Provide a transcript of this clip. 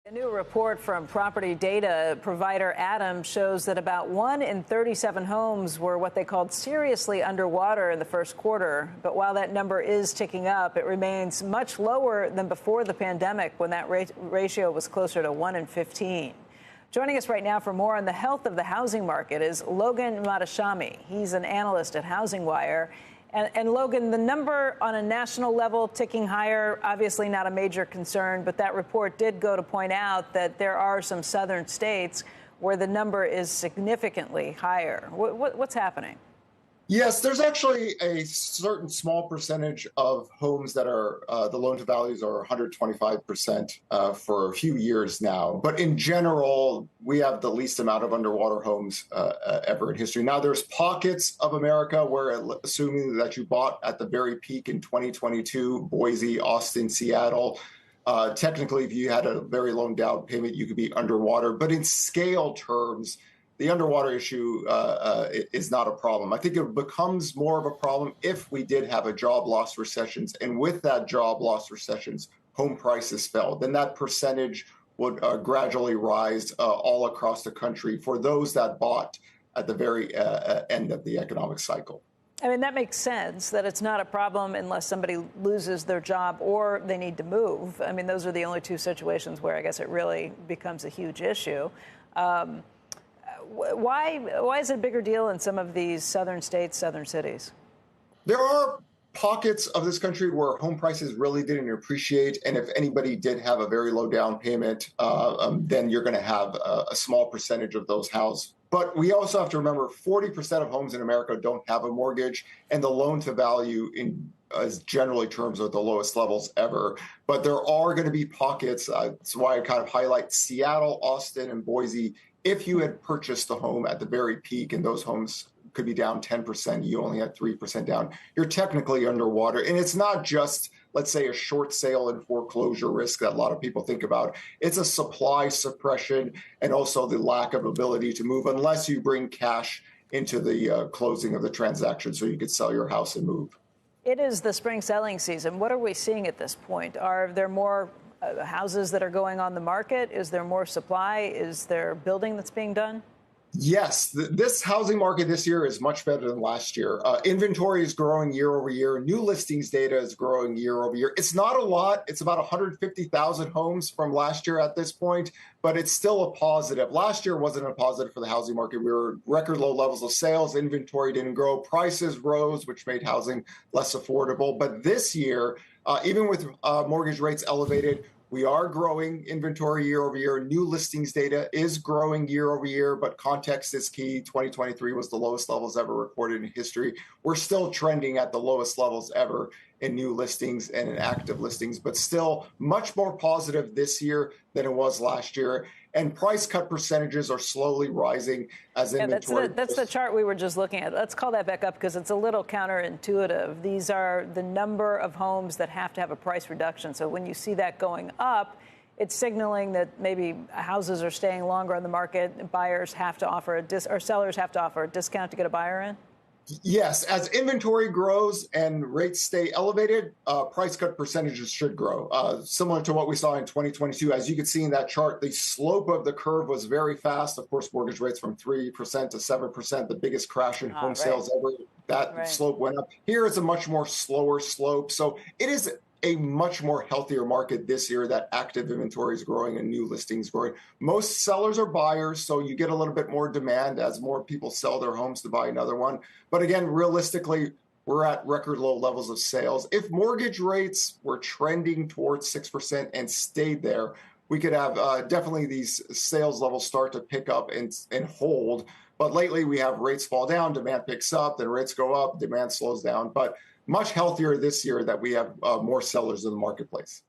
A new report from property data provider Adams shows that about 1 in 37 homes were what they called seriously underwater in the first quarter. But while that number is ticking up, it remains much lower than before the pandemic, when that ratio was closer to 1 in 15. Joining us right now for more on the health of the housing market is Logan Mohtashami. He's an analyst at HousingWire. And Logan, the number on a national level ticking higher, obviously not a major concern, but that report did go to point out that there are some southern states where the number is significantly higher. What's happening? Yes, there's actually a certain small percentage of homes that are the loan to values are 125% for a few years now. But in general, we have the least amount of underwater homes ever in history. Now, there's pockets of America where, assuming that you bought at the very peak in 2022, Boise, Austin, Seattle, technically, if you had a very low down payment, you could be underwater. But in scale terms, the underwater issue is not a problem. I think it becomes more of a problem if we did have a job loss recessions. And with that job loss recessions, home prices fell. Then that percentage would gradually rise all across the country for those that bought at the very end of the economic cycle. I mean, that makes sense that it's not a problem unless somebody loses their job or they need to move. I mean, those are the only two situations where I guess it really becomes a huge issue. Why is it a bigger deal in some of these southern states, southern cities? There are pockets of this country where home prices really didn't appreciate. And if anybody did have a very low down payment, then you're going to have a small percentage of those houses. But we also have to remember 40% of homes in America don't have a mortgage, and the loan to value in as generally terms are the lowest levels ever. But there are going to be pockets. That's why I kind of highlight Seattle, Austin, and Boise. If you had purchased a home at the very peak and those homes could be down 10%, you only had 3% down, you're technically underwater. And it's not just, let's say, a short sale and foreclosure risk that a lot of people think about. It's a supply suppression and also the lack of ability to move unless you bring cash into the closing of the transaction so you could sell your house and move. It is the spring selling season. What are we seeing at this point? Are there more houses that are going on the market? Is there more supply? Is there building that's being done? Yes, this housing market this year is much better than last year. Inventory is growing year over year. New listings data is growing year over year. It's not a lot. It's about 150,000 homes from last year at this point, but it's still a positive. Last year wasn't a positive for the housing market. We were record low levels of sales. Inventory didn't grow. Prices rose, which made housing less affordable. But this year, even with mortgage rates elevated, we are growing inventory year over year. New listings data is growing year over year, but context is key. 2023 was the lowest levels ever recorded in history. We're still trending at the lowest levels ever in new listings and in active listings, but still much more positive this year than it was last year. And price cut percentages are slowly rising as inventory. That's the chart we were just looking at. Let's call that back up because it's a little counterintuitive. These are the number of homes that have to have a price reduction. So when you see that going up, it's signaling that maybe houses are staying longer on the market. And buyers have to offer or sellers have to offer a discount to get a buyer in. Yes, as inventory grows and rates stay elevated, price cut percentages should grow. Similar to what we saw in 2022. As you can see in that chart, the slope of the curve was very fast. Of course, mortgage rates from 3% to 7%, the biggest crash in home sales ever. That slope went up. Here is a much more slower slope. So it is a much more healthier market this year that active inventory is growing and new listings growing. Most sellers are buyers, so you get a little bit more demand as more people sell their homes to buy another one. But again, realistically, we're at record low levels of sales. If mortgage rates were trending towards 6% and stayed there, we could have definitely these sales levels start to pick up and hold. But lately we have rates fall down, demand picks up, then rates go up, demand slows down. But much healthier this year that we have more sellers in the marketplace.